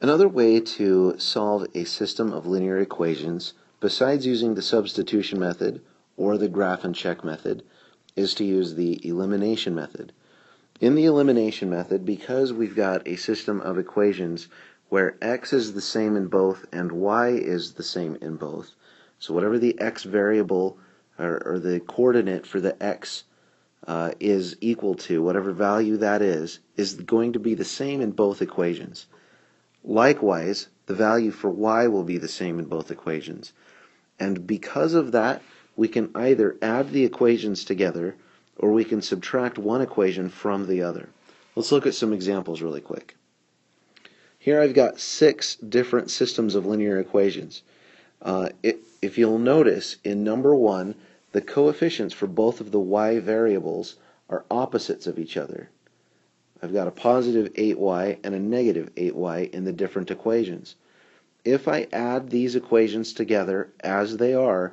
Another way to solve a system of linear equations, besides using the substitution method or the graph and check method, is to use the elimination method. In the elimination method, because we've got a system of equations where x is the same in both and y is the same in both, so whatever the x variable or the coordinate for the x is equal to, whatever value that is going to be the same in both equations. Likewise, the value for y will be the same in both equations. And because of that, we can either add the equations together or we can subtract one equation from the other. Let's look at some examples really quick. Here I've got 6 different systems of linear equations. If you'll notice, in number 1, the coefficients for both of the y variables are opposites of each other. I've got a positive 8y and a negative 8y in the different equations. If I add these equations together as they are,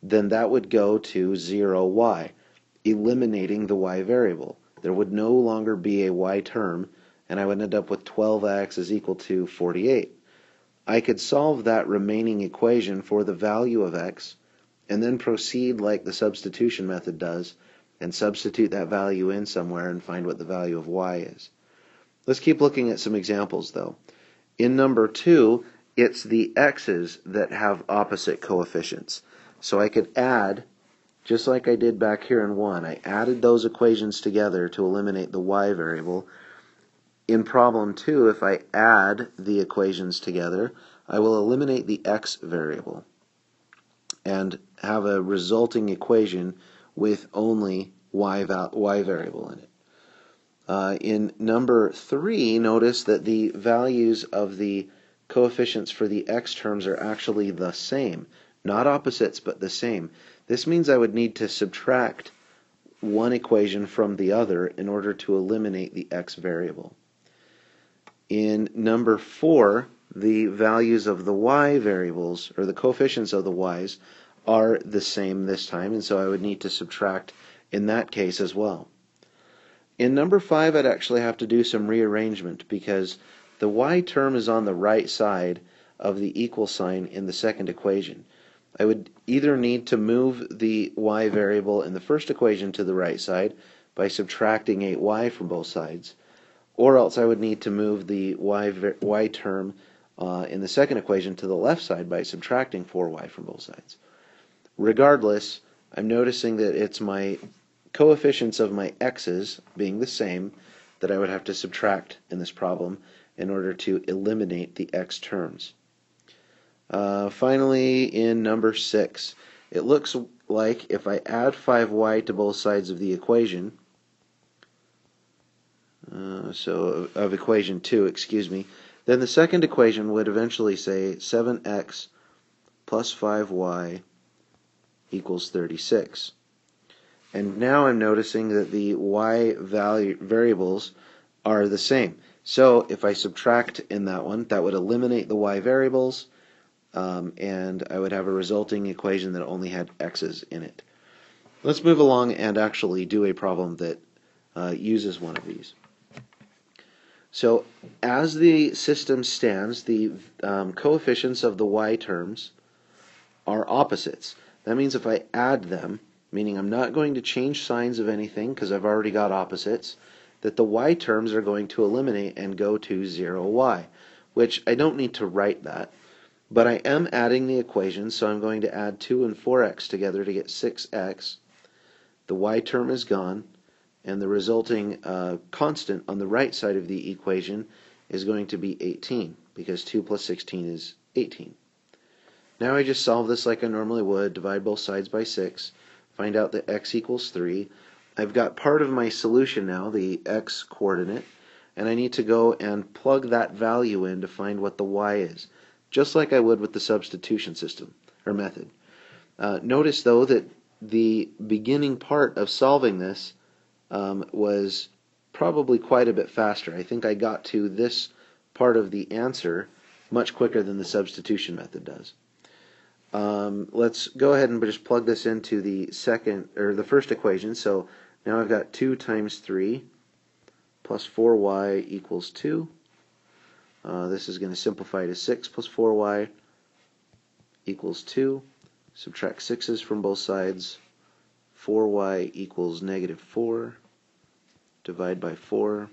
then that would go to 0y, eliminating the y variable. There would no longer be a y term, and I would end up with 12x is equal to 48. I could solve that remaining equation for the value of x, and then proceed like the substitution method does, and substitute that value in somewhere and find what the value of y is. Let's keep looking at some examples though. In number 2, it's the x's that have opposite coefficients. So I could add, just like I did back here in 1, I added those equations together to eliminate the y variable. In problem 2, if I add the equations together, I will eliminate the x variable and have a resulting equation with only y variable in it. In number 3, notice that the values of the coefficients for the x terms are actually the same. Not opposites, but the same. This means I would need to subtract one equation from the other in order to eliminate the x variable. In number 4, the values of the y variables, or the coefficients of the y's, are the same this time, and so I would need to subtract in that case as well. In number 5, I'd actually have to do some rearrangement because the y term is on the right side of the equal sign in the second equation. I would either need to move the y variable in the first equation to the right side by subtracting 8y from both sides, or else I would need to move the y term in the second equation to the left side by subtracting 4y from both sides. Regardless, I'm noticing that it's my coefficients of my x's being the same that I would have to subtract in this problem in order to eliminate the x terms. Finally, in number 6, it looks like if I add 5y to both sides of the equation, of equation 2, excuse me, then the second equation would eventually say 7x plus 5y equals 36. And now I'm noticing that the y variables are the same. So if I subtract in that one, that would eliminate the y variables, and I would have a resulting equation that only had x's in it. Let's move along and actually do a problem that uses one of these. So as the system stands, the coefficients of the y terms are opposites. That means if I add them, meaning I'm not going to change signs of anything because I've already got opposites, that the y terms are going to eliminate and go to 0y, which I don't need to write that. But I am adding the equations, so I'm going to add 2 and 4x together to get 6x. The y term is gone, and the resulting constant on the right side of the equation is going to be 18, because 2 plus 16 is 18. Now I just solve this like I normally would, divide both sides by 6, find out that x equals 3. I've got part of my solution now, the x coordinate, and I need to go and plug that value in to find what the y is, just like I would with the substitution system, or method. Notice though that the beginning part of solving this was probably quite a bit faster. I think I got to this part of the answer much quicker than the substitution method does. Let's go ahead and just plug this into the first equation. So now I've got 2 times 3 plus 4y equals 2. This is going to simplify to 6 plus 4y equals 2. Subtract 6's from both sides. 4y equals negative 4. Divide by 4.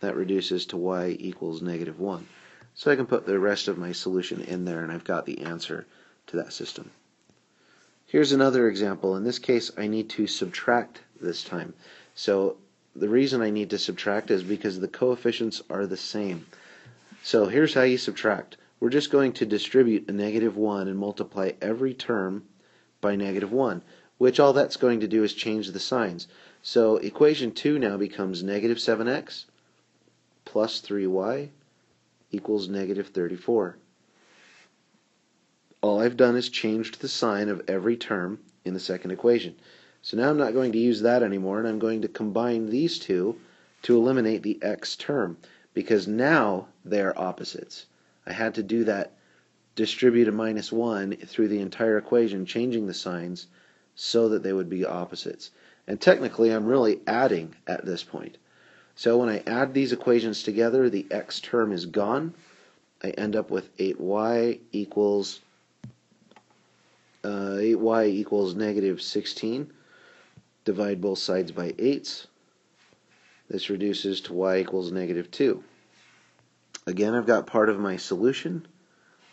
That reduces to y equals negative 1. So I can put the rest of my solution in there, and I've got the answer to that system. Here's another example. In this case, I need to subtract this time. So the reason I need to subtract is because the coefficients are the same. So here's how you subtract. We're just going to distribute a negative 1 and multiply every term by negative 1, which all that's going to do is change the signs. So equation 2 now becomes negative 7x plus 3y equals negative 34. All I've done is changed the sign of every term in the second equation. So now I'm not going to use that anymore, and I'm going to combine these two to eliminate the x term, because now they are opposites. I had to do that, distribute a minus 1 through the entire equation, changing the signs so that they would be opposites. And technically, I'm really adding at this point. So when I add these equations together, the x term is gone. I end up with 8y equals negative 16. Divide both sides by 8. This reduces to y equals negative 2. Again, I've got part of my solution,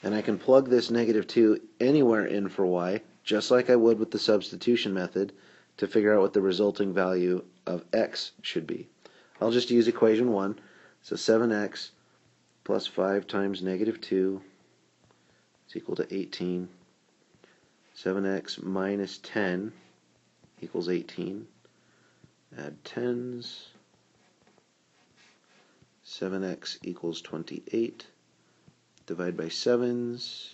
and I can plug this negative 2 anywhere in for y, just like I would with the substitution method, to figure out what the resulting value of x should be. I'll just use equation 1. So 7x plus 5 times negative 2 is equal to 18. 7x minus 10 equals 18. Add 10s. 7x equals 28. Divide by 7s.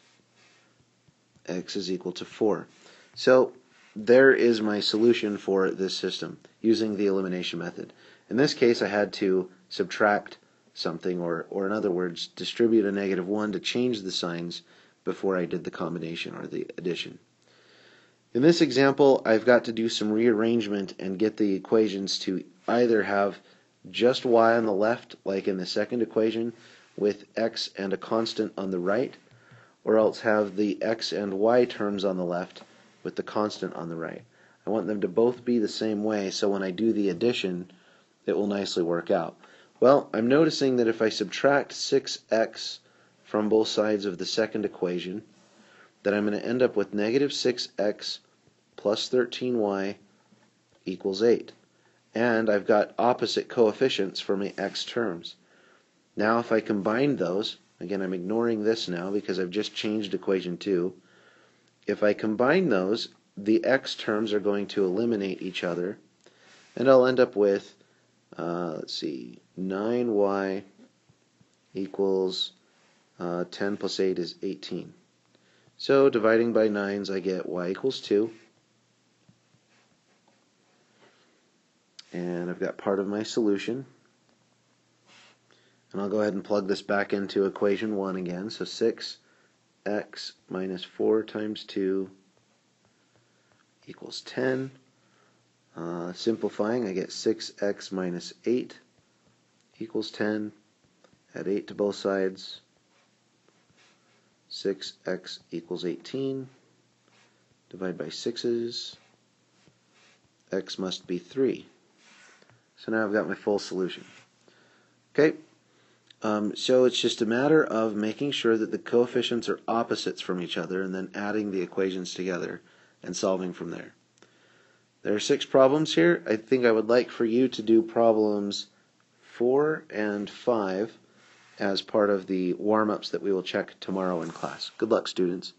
X is equal to 4. So there is my solution for this system using the elimination method. In this case, I had to subtract something, or in other words, distribute a negative 1 to change the signs before I did the combination or the addition. In this example, I've got to do some rearrangement and get the equations to either have just y on the left, like in the second equation, with x and a constant on the right, or else have the x and y terms on the left with the constant on the right. I want them to both be the same way, so when I do the addition, it will nicely work out. Well, I'm noticing that if I subtract 6x from both sides of the second equation, that I'm going to end up with negative 6x plus 13y equals 8. And I've got opposite coefficients for my x terms. Now if I combine those, again I'm ignoring this now because I've just changed equation 2. If I combine those, the x terms are going to eliminate each other, and I'll end up with, 9y equals 10 plus 8 is 18. So dividing by 9s, I get y equals 2. And I've got part of my solution. And I'll go ahead and plug this back into equation 1 again. So 6x minus 4 times 2 equals 10. Simplifying, I get 6x minus 8 equals 10. Add 8 to both sides. 6x equals 18. Divide by 6's. X must be 3. So now I've got my full solution. Okay, so it's just a matter of making sure that the coefficients are opposites from each other and then adding the equations together and solving from there. There are 6 problems here. I think I would like for you to do problems 4 and 5 as part of the warm-ups that we will check tomorrow in class. Good luck, students.